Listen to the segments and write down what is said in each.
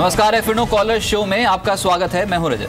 नमस्कार, F&O collar show में आपका स्वागत है। मैं हूं रजत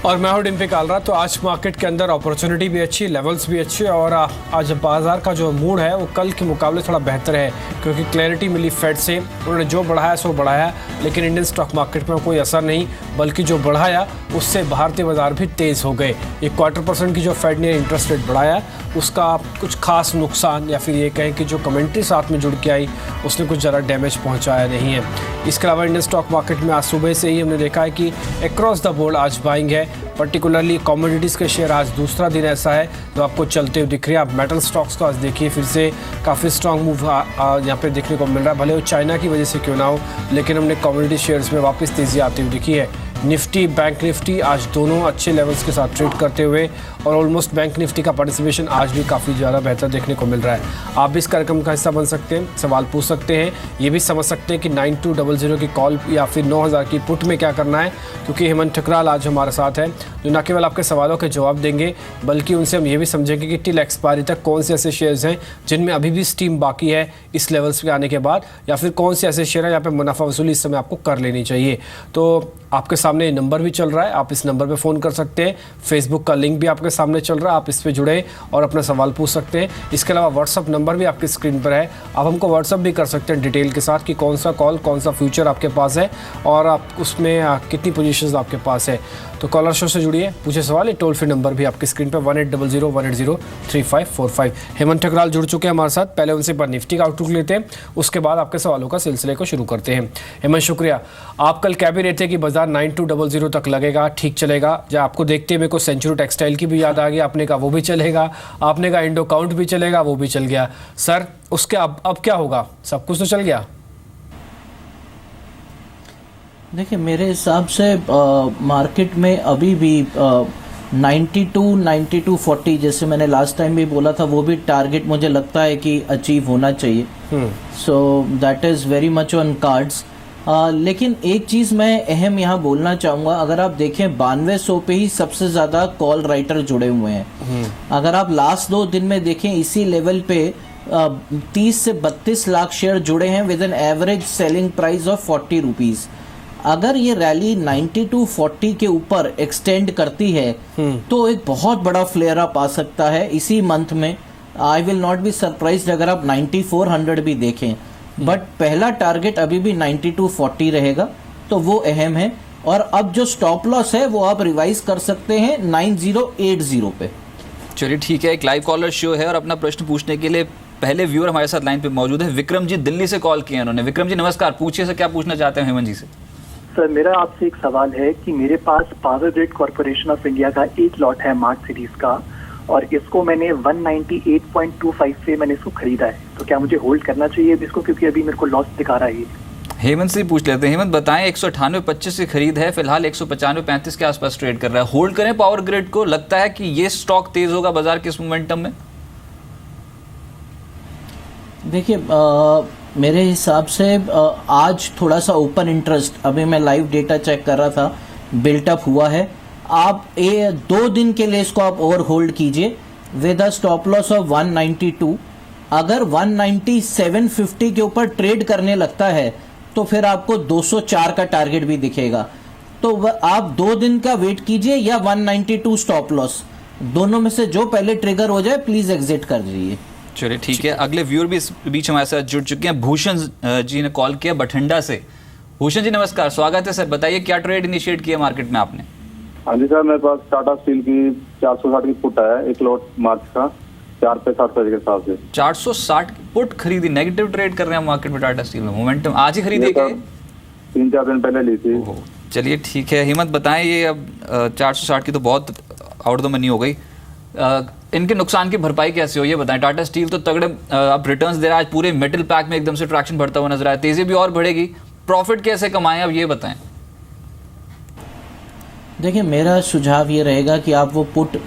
और मैं हूं डिम्पी कालरा। तो आज मार्केट के अंदर अपॉर्चुनिटी भी अच्छी, लेवल्स भी अच्छे और आज बाजार का जो मूड है वो कल के मुकाबले थोड़ा बेहतर है क्योंकि क्लैरिटी मिली फेड से। उन्होंने जो बढ़ाया सो बढ़ाया, लेकिन इंडियन स्टॉक मार्केट में कोई असर नहीं, बल्कि जो बढ़ाया उससे भारतीय बाजार भी तेज़ हो गए। 1/4% की जो फेड ने इंटरेस्ट रेट बढ़ाया उसका कुछ खास नुकसान या फिर ये कहें कि जो कमेंट्री साथ में जुड़ के आई उसने कुछ ज़रा डैमेज पहुँचाया नहीं है। इसके अलावा इंडियन स्टॉक मार्केट में आज सुबह से ही हमने देखा है कि अक्रॉस द बोर्ड आज बाइंग है, पर्टिकुलरली कमोडिटीज़ के शेयर आज दूसरा दिन ऐसा है जो आपको चलते हुए दिख रहे हैं। आप मेटल स्टॉक्स को आज देखिए, फिर से काफ़ी स्ट्रांग मूव यहाँ पे देखने को मिल रहा है, भले वो चाइना की वजह से क्यों ना हो, लेकिन हमने कमोडिटी शेयर्स में वापस तेज़ी आती हुई दिखी है। निफ्टी, बैंक निफ्टी आज दोनों अच्छे लेवल्स के साथ ट्रेड करते हुए और ऑलमोस्ट बैंक निफ्टी का पार्टिसिपेशन आज भी काफ़ी ज़्यादा बेहतर देखने को मिल रहा है। आप भी इस कार्यक्रम का हिस्सा बन सकते हैं, सवाल पूछ सकते हैं, ये भी समझ सकते हैं कि 9200 की कॉल या फिर 9000 की पुट में क्या करना है, क्योंकि हेमंत ठकराल आज हमारे साथ है जो न केवल आपके सवालों के जवाब देंगे बल्कि उनसे हम ये भी समझेंगे कि टिल एक्सपायरी तक कौन से ऐसे शेयर्स हैं जिनमें अभी भी स्टीम बाकी है इस लेवल्स पे आने के बाद, या फिर कौन से ऐसे शेयर हैं यहाँ पे मुनाफा वसूली इस समय आपको कर लेनी चाहिए। तो आपके सामने नंबर भी चल रहा है, आप इस नंबर पे फ़ोन कर सकते हैं। फेसबुक का लिंक भी आपके सामने चल रहा है, आप इस पे जुड़े और अपना सवाल पूछ सकते हैं। इसके अलावा व्हाट्सअप नंबर भी आपकी स्क्रीन पर है, आप हमको व्हाट्सअप भी कर सकते हैं डिटेल के साथ कि कौन सा कॉल, कौन सा फ्यूचर आपके पास है और आप उसमें कितनी पोजीशंस आपके पास है। तो कॉलर शो से जुड़िए, पूछे सवाल। ये टोल फ्री नंबर भी आपकी स्क्रीन पर 1800-180-3545। हेमंत ठकराल जुड़ चुके हैं हमारे साथ, पहले उनसे पर निफ्टी का आउटलुक लेते हैं, उसके बाद आपके सवालों का सिलसिले को शुरू करते हैं। हेमंत, शुक्रिया। आप कल कह भी रहे थे कि बाजार 9200 तक लगेगा, ठीक चलेगा। जब आपको देखते मेरे को सेंचुरी टेक्सटाइल की भी याद आ गई, आपने कहा वो भी चलेगा, आपने कहा इंडो काउंट भी चलेगा, वो भी चल गया। सर उसके अब क्या होगा? सब कुछ तो चल गया। देखिए, मेरे हिसाब से मार्केट में अभी भी 92-40 जैसे मैंने लास्ट टाइम भी बोला था, वो भी टारगेट मुझे लगता है कि अचीव होना चाहिए। So that is very much on cards. लेकिन एक चीज़ मैं अहम यहाँ बोलना चाहूँगा, अगर आप देखें 9200 पे ही सबसे ज़्यादा कॉल राइटर जुड़े हुए हैं। अगर आप लास्ट 2 दिन में देखें इसी लेवल पे 30 से 32 लाख शेयर जुड़े हैं with an average selling price of 40 rupees. अगर ये रैली 9240 के ऊपर एक्सटेंड करती है तो एक बहुत बड़ा फ्लेयर अप आ सकता है इसी मंथ में। I will not be surprised अगर आप 9400 भी देखें, बट पहला टारगेट अभी भी 9240 रहेगा, तो वो अहम है। और अब जो स्टॉप लॉस है वो आप रिवाइज कर सकते हैं 9080 पे। चलिए ठीक है, एक लाइव कॉलर शो है और अपना प्रश्न पूछने के लिए पहले व्यूअर हमारे साथ लाइन पे मौजूद है। विक्रम जी दिल्ली से कॉल किए उन्होंने। विक्रम जी नमस्कार, पूछिए सर, क्या पूछना चाहते हैं हेमंत जी से? सर मेरा आपसे एक सवाल है कि मेरे पास power grid corporation of India का एक लॉट है मार्च सीरीज का, और इसको मैंने 198.25 से मैंने इसको खरीदा है, तो क्या मुझे होल्ड करना चाहिए इसको, क्योंकि अभी मेरे को लॉस दिखा रहा है। हेमंत से पूछ लेते हैं। हेमंत बताएं, 198.25 की खरीद है, फिलहाल 195.35 के आसपास ट्रेड कर रहा है, होल्ड करें पावर ग्रिड को? लगता है कि ये स्टॉक तेज होगा बाजार के इस मोमेंटम में? देखिए, मेरे हिसाब से आज थोड़ा सा ओपन इंटरेस्ट, अभी मैं लाइव डेटा चेक कर रहा था, बिल्टअप हुआ है। आप 2 दिन के लिए इसको आप ओवर होल्ड कीजिए with a stop loss of 192। अगर 197.50 के ऊपर ट्रेड करने लगता है तो फिर आपको 204 का टारगेट भी दिखेगा। तो आप 2 दिन का वेट कीजिए या 192 स्टॉप लॉस, दोनों में से जो पहले ट्रिगर हो जाए प्लीज एग्जिट कर दीजिए। चलिए ठीक है, अगले व्यूअर भी इस बीच हमारे साथ जुड़ चुके हैं। भूषण जी ने कॉल किया बठिंडा से। भूषण जी नमस्कार, स्वागत है सर। बताइए क्या ट्रेड इनिशिएट किया मार्केट में आपने? हाँ जी सर, मेरे पास टाटा स्टील की 460 की पुट है, एक लॉट मार्च का 4 पे 60 के हिसाब से 460 की पुट खरीदी। नेगेटिव ट्रेड कर रहे हैं मार्केट में टाटा स्टील में, मोमेंटम आज ही खरीदी क्या? 3-4 दिन पहले ली थी। चलिए ठीक है, हिम्मत बताएं, ये अब 460 की तो बहुत आउट द मनी हो गई, इनके नुकसान की भरपाई कैसे हो ये बताएं। टाटा स्टील तो तगड़े अब रिटर्न्स दे रहा है, आज पूरे मेटल पैक में एकदम से ट्रैक्शन बढ़ता हुआ नजर आया, तेजी भी और बढ़ेगी, प्रॉफिट कैसे कमाएं अब ये बताएं। देखिए, मेरा सुझाव ये रहेगा कि आप वो पुट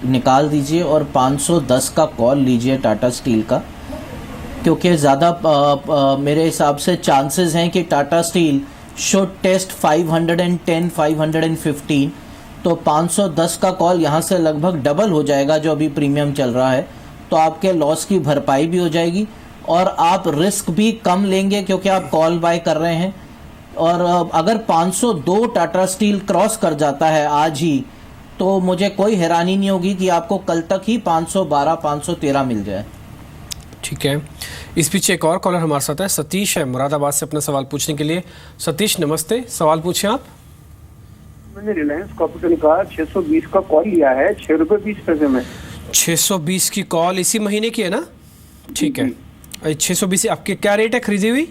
निकाल दीजिए और 510 का कॉल लीजिए टाटा स्टील का, क्योंकि ज़्यादा मेरे हिसाब से चांसेस हैं कि टाटा स्टील शुड टेस्ट 510, 515। तो 510 का कॉल यहाँ से लगभग डबल हो जाएगा जो अभी प्रीमियम चल रहा है, तो आपके लॉस की भरपाई भी हो जाएगी और आप रिस्क भी कम लेंगे क्योंकि आप कॉल बाय कर रहे हैं। और अगर 502 टाटा स्टील क्रॉस कर जाता है आज ही, तो मुझे कोई हैरानी नहीं होगी कि आपको कल तक ही 512 513 मिल जाए। ठीक है, इस पीछे एक और कॉलर हमारे साथ है, सतीश है मुरादाबाद से अपना सवाल पूछने के लिए। सतीश नमस्ते, सवाल पूछिए आप। मैंने रिलायंस कैपिटल का 620 का कॉल लिया है, 6 रुपए 20 पैसे में। 620 की कॉल इसी महीने की है ना? ठीक है, 620 आपके क्या रेट है खरीदी हुई?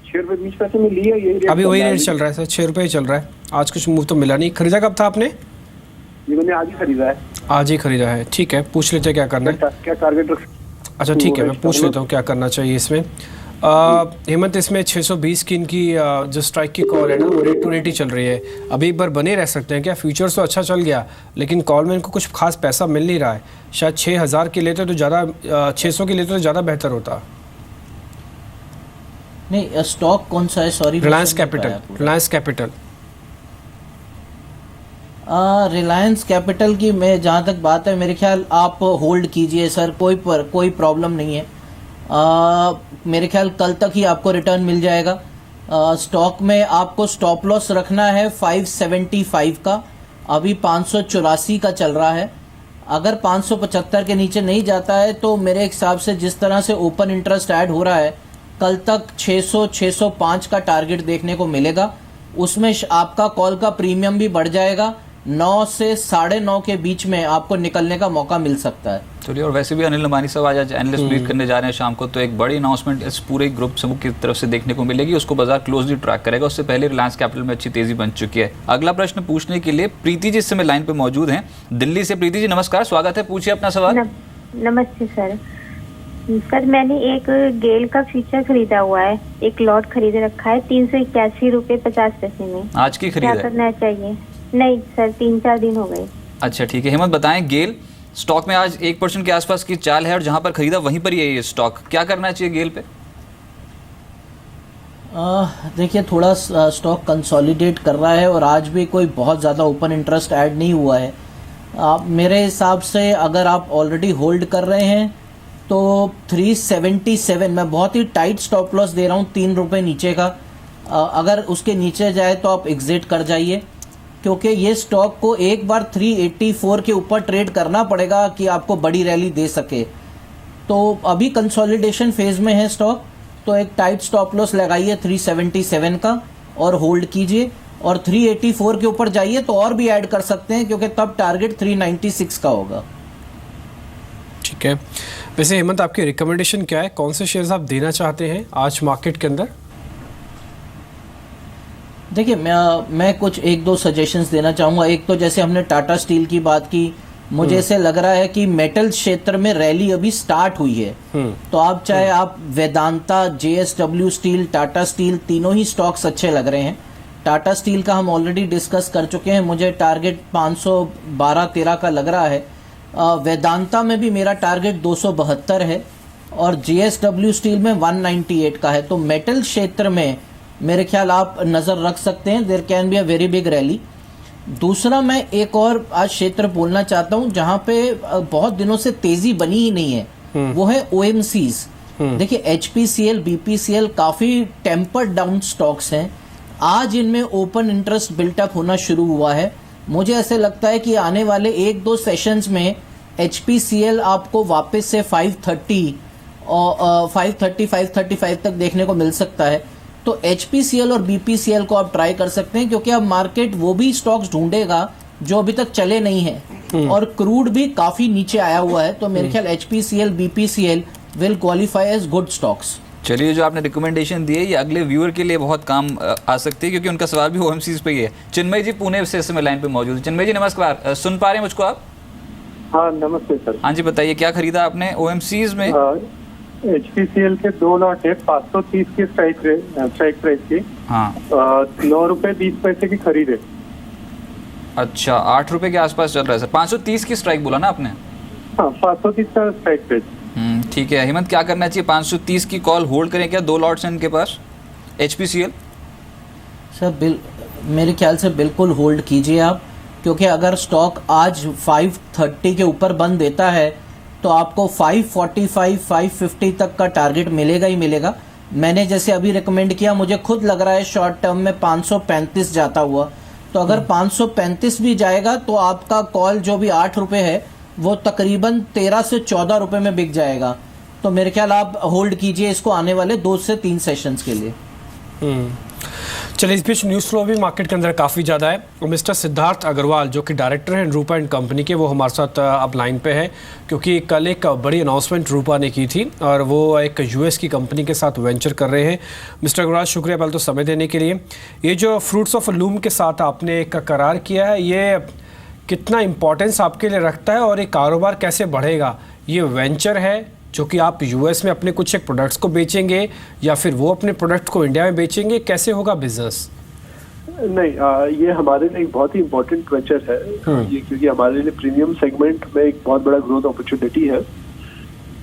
6 रुपए 20 पैसे में लिया, यही रेट अभी वही रेट चल रहा है सर, 6 रुपए ही चल रहा है। आज कुछ मूव तो मिला नहीं। खरीदा कब था आपने? ये मैंने आज ही खरीदा है। आज ही खरीदा है, ठीक है, पूछ लेते हैं क्या करना है। क्या टारगेट रख? अच्छा ठीक है, मैं पूछ लेता हूँ क्या करना चाहिए इसमें। हेमंत, इसमें 620 की इनकी जो स्ट्राइक की कॉल है ना, वो रेट टू रेट ही चल रही है। अभी एक बार बने रह सकते हैं क्या? फ्यूचर्स तो अच्छा चल गया, लेकिन कॉल में इनको कुछ खास पैसा मिल नहीं रहा है। शायद 6000 की लेते तो ज़्यादा, 600 की लेते तो ज़्यादा बेहतर होता। नहीं, स्टॉक कौन सा है? Sorry, Reliance capital. Reliance capital Reliance capital की मैं जहाँ तक बात है, मेरे ख्याल आप होल्ड कीजिए सर, कोई प्रॉब्लम नहीं है। मेरे ख्याल कल तक ही आपको रिटर्न मिल जाएगा। स्टॉक में आपको स्टॉप लॉस रखना है 575 का, अभी 584 का चल रहा है। अगर 575 के नीचे नहीं जाता है तो मेरे हिसाब से जिस तरह से ओपन इंटरेस्ट ऐड हो रहा है, कल तक 600-605 का टारगेट देखने को मिलेगा। उसमें आपका कॉल का प्रीमियम भी बढ़ जाएगा, 9 से 9:30 के बीच में आपको निकलने का मौका मिल सकता है। चलिए, और वैसे भी अनिल अंबानी साहब आज एनालिस्ट मीट करने जा रहे हैं शाम को, तो एक बड़ी अनाउंसमेंट इस पूरे ग्रुप समूह की तरफ से देखने को मिलेगी। उसको बाजार क्लोजली ट्रैक करेगा। उससे पहले रिलायंस कैपिटल में अच्छी तेजी बन चुकी है। अगला प्रश्न पूछने के लिए प्रीति जी इस समय लाइन पे मौजूद हैं दिल्ली से। प्रीति जी नमस्कार, स्वागत है, पूछिए अपना सवाल। नमस्ते सर। सर मैंने एक गेल का फ्यूचर खरीदा हुआ है, एक लॉट खरीदे रखा है 381 रुपए 50 पैसे में। आज की खरीद क्या करना चाहिए? नहीं सर, 3-4 दिन हो गए। अच्छा ठीक है, हेमंत बताएं, गेल स्टॉक में आज 1% के आसपास की चाल है और जहां पर खरीदा वहीं पर ही है ये स्टॉक, क्या करना चाहिए गेल पे? देखिए, थोड़ा स्टॉक कंसोलिडेट कर रहा है और आज भी कोई बहुत ज़्यादा ओपन इंटरेस्ट ऐड नहीं हुआ है। मेरे हिसाब से अगर आप ऑलरेडी होल्ड कर रहे हैं तो 377, मैं बहुत ही टाइट स्टॉप लॉस दे रहा हूँ 3 रुपये नीचे का। अगर उसके नीचे जाए तो आप एग्जिट कर जाइए, क्योंकि ये स्टॉक को एक बार 384 के ऊपर ट्रेड करना पड़ेगा कि आपको बड़ी रैली दे सके। तो अभी कंसोलिडेशन फेज में है स्टॉक, तो एक टाइट स्टॉप लॉस लगाइए 377 का और होल्ड कीजिए, और 384 के ऊपर जाइए तो और भी ऐड कर सकते हैं, क्योंकि तब टारगेट 396 का होगा। ठीक है, वैसे हेमंत आपकी रिकमेंडेशन क्या है? कौन से शेयर्स आप देना चाहते हैं आज मार्केट के अंदर? देखिए, मैं कुछ 1-2 सजेशंस देना चाहूँगा। एक तो जैसे हमने टाटा स्टील की बात की, मुझे ऐसे लग रहा है कि मेटल क्षेत्र में रैली अभी स्टार्ट हुई है। तो आप चाहे आप Vedanta, JSW steel, Tata steel, तीनों ही स्टॉक्स अच्छे लग रहे हैं। टाटा स्टील का हम ऑलरेडी डिस्कस कर चुके हैं, मुझे टारगेट 512-13 का लग रहा है। वेदांता में भी मेरा टारगेट 272 है और JSW स्टील में 198 का है। तो मेटल क्षेत्र में मेरे ख्याल आप नज़र रख सकते हैं, there can be a very big rally. दूसरा, मैं एक और आज क्षेत्र बोलना चाहता हूं जहां पे बहुत दिनों से तेजी बनी ही नहीं है, वो है OMCs। देखिए, HPCL, BPCL काफ़ी टेम्पर्ड डाउन स्टॉक्स हैं। आज इनमें ओपन इंटरेस्ट बिल्टअप होना शुरू हुआ है। मुझे ऐसे लगता है कि आने वाले 1-2 सेशंस में HPCL आपको वापस से 530 और 535 तक देखने को मिल सकता है। तो HPCL और BPCL को आप ट्राई कर सकते हैं, क्योंकि अब मार्केट वो भी स्टॉक्स ढूंढेगा जो अभी तक चले नहीं हैं, और क्रूड भी काफ़ी नीचे आया हुआ है। तो मेरे ख्याल HPCL, BPCL will qualify as good stocks. चलिए, जो आपने रिकमेंडेशन दी है ये अगले व्यूअर के लिए बहुत काम आ सकती है, क्योंकि उनका सवाल भी OMCs पे ही है। चिन्मय जी पुणे से इस समय लाइन पे मौजूद है। चिन्मय जी नमस्कार, सुन पा रहे हैं मुझको आप? हाँ नमस्ते सर। हाँ जी, बताइए क्या खरीदा आपने OMCs में? HPCL के 2 लॉट है 530 की स्ट्राइक प्राइस की। हाँ, 9 रुपए 20 पैसे की खरीद है। अच्छा, 8 रुपए के आसपास चल रहा है सर। 530 की स्ट्राइक बोला ना आपने? हाँ, 530 का स्ट्राइक प्राइस। ठीक है, हेमंत क्या करना चाहिए? 530 की कॉल होल्ड करें क्या? 2 लॉट्स हैं इनके पास HPCL। सर मेरे ख्याल से बिल्कुल होल्ड कीजिए आप, क्योंकि अगर स्टॉक आज 530 के ऊपर बंद देता है तो आपको 545, 550 तक का टारगेट मिलेगा ही मिलेगा। मैंने जैसे अभी रिकमेंड किया, मुझे खुद लग रहा है शॉर्ट टर्म में 535 जाता हुआ, तो अगर 535 भी जाएगा तो आपका कॉल जो भी 8 रुपये है वो तकरीबन 13 से 14 रुपये में बिक जाएगा। तो मेरे ख्याल आप होल्ड कीजिए इसको आने वाले 2 से 3 सेशंस के लिए। चलिए, इस बीच न्यूज़ फ्लो भी मार्केट के अंदर काफ़ी ज़्यादा है और मिस्टर सिद्धार्थ अग्रवाल जो कि डायरेक्टर हैं रूपा एंड कंपनी के, वो हमारे साथ अब लाइन पे है, क्योंकि कल एक बड़ी अनाउंसमेंट रूपा ने की थी और वो एक यूएस की कंपनी के साथ वेंचर कर रहे हैं। मिस्टर अग्रवाल, शुक्रिया पहले तो समय देने के लिए। ये जो फ्रूट्स ऑफ लूम के साथ आपने एक करार किया है, ये कितना इम्पोर्टेंस आपके लिए रखता है और ये कारोबार कैसे बढ़ेगा? ये वेंचर है जो कि आप यूएस में अपने कुछ एक प्रोडक्ट्स को बेचेंगे या फिर वो अपने प्रोडक्ट को इंडिया में बेचेंगे, कैसे होगा बिजनेस? नहीं, ये हमारे लिए एक बहुत ही इम्पोर्टेंट वेंचर है ये, क्योंकि हमारे लिए प्रीमियम सेगमेंट में एक बहुत बड़ा ग्रोथ अपॉर्चुनिटी है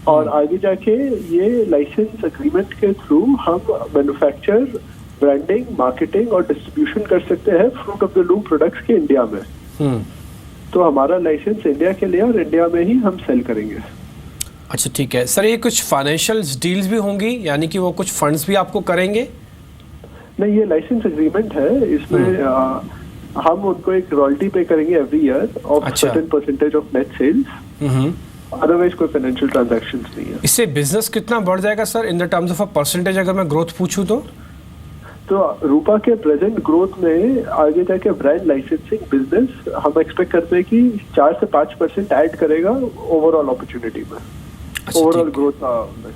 और आगे जाके ये लाइसेंस एग्रीमेंट के थ्रू हम मैन्युफैक्चर, ब्रांडिंग, मार्केटिंग और डिस्ट्रीब्यूशन कर सकते हैं fruit of the loom products के इंडिया में। तो हमारा लाइसेंस इंडिया के लिए और इंडिया में ही हम सेल करेंगे। अच्छा, ठीक है सर। ये कुछ फाइनेंशियल डील्स भी होंगी, यानी कि वो कुछ फंड्स भी आपको करेंगे? नहीं, ये लाइसेंस एग्रीमेंट है, इसमें हम उनको एक रॉयल्टी पे करेंगे every year of certain percentage of net sales. Otherwise कोई फाइनेंशियल ट्रांजैक्शंस नहीं है। इससे बिजनेस कितना बढ़ जाएगा sir in the terms of a percentage, अगर मैं ग्रोथ पूछूं तो? रूपा के प्रेजेंट ग्रोथ में आगे जाके ब्रांड लाइसेंसिंग बिजनेस हम एक्सपेक्ट करते हैं कि 4 से 5% ऐड करेगा ओवरऑल अपॉर्चुनिटी में, ओवरऑल ग्रोथ में।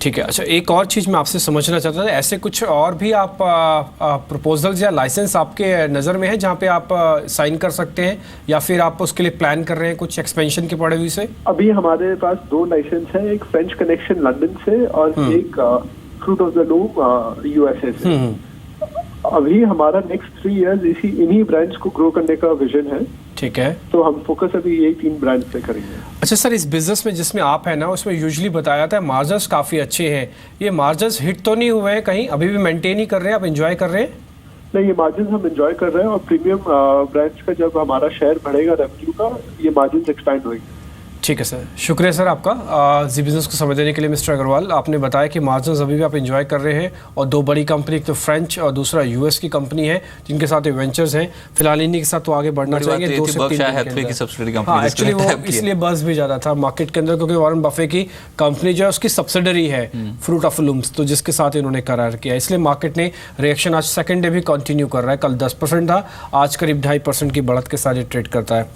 ठीक है। अच्छा, एक और चीज़ मैं आपसे समझना चाहता था, ऐसे कुछ और भी आप प्रपोजल्स या लाइसेंस आपके नज़र में है जहाँ पे आप साइन कर सकते हैं, या फिर आप उसके लिए प्लान कर रहे हैं कुछ एक्सपेंशन के पड़े हुए से? अभी हमारे पास 2 लाइसेंस हैं, एक फ्रेंच कनेक्शन लंदन से और एक fruit of the loom USA से। अभी हमारा नेक्स्ट 3 इयर्स इन्हीं ब्रांड्स को ग्रो करने का विजन है। ठीक है। तो हम फोकस अभी यही 3 ब्रांड्स पे करेंगे। अच्छा सर, इस बिजनेस में जिसमें आप है ना, उसमें यूजुअली बताया जाता है मार्जिन्स काफ़ी अच्छे हैं। ये मार्जिन्स हिट तो नहीं हुए हैं कहीं? अभी भी मेंटेन ही कर रहे हैं, आप एंजॉय कर रहे हैं? नहीं, ये मार्जिन हम एंजॉय कर रहे हैं और प्रीमियम ब्रांड्स का जब हमारा शेयर बढ़ेगा रेवेन्यू का, ये मार्जिन एक्सपैंड होंगे। ठीक है सर, शुक्रिया सर आपका जी बिज़नेस को समय देने के लिए। मिस्टर अग्रवाल, आपने बताया कि मार्जिन्स अभी भी आप एंजॉय कर रहे हैं और 2 बड़ी कंपनी, एक तो फ्रेंच और दूसरा यूएस की कंपनी है जिनके साथ ये वेंचर्स हैं। फिलहाल इन्हीं के साथ तो आगे बढ़ना चाहेंगे 2 से 3 हाँ, एक्चुअली वो इसलिए बस भी ज़्यादा था मार्केट के अंदर, क्योंकि वॉरेन बफे की कंपनी जो है उसकी सब्सिडरी है फ्रूट ऑफ लूम्स, तो जिसके साथ इन्होंने करार किया, इसलिए मार्केट ने रिएक्शन आज सेकेंड डे भी कंटिन्यू कर रहा है। कल 10% था, आज करीब 2.5% की बढ़त के साथ ये ट्रेड करता है।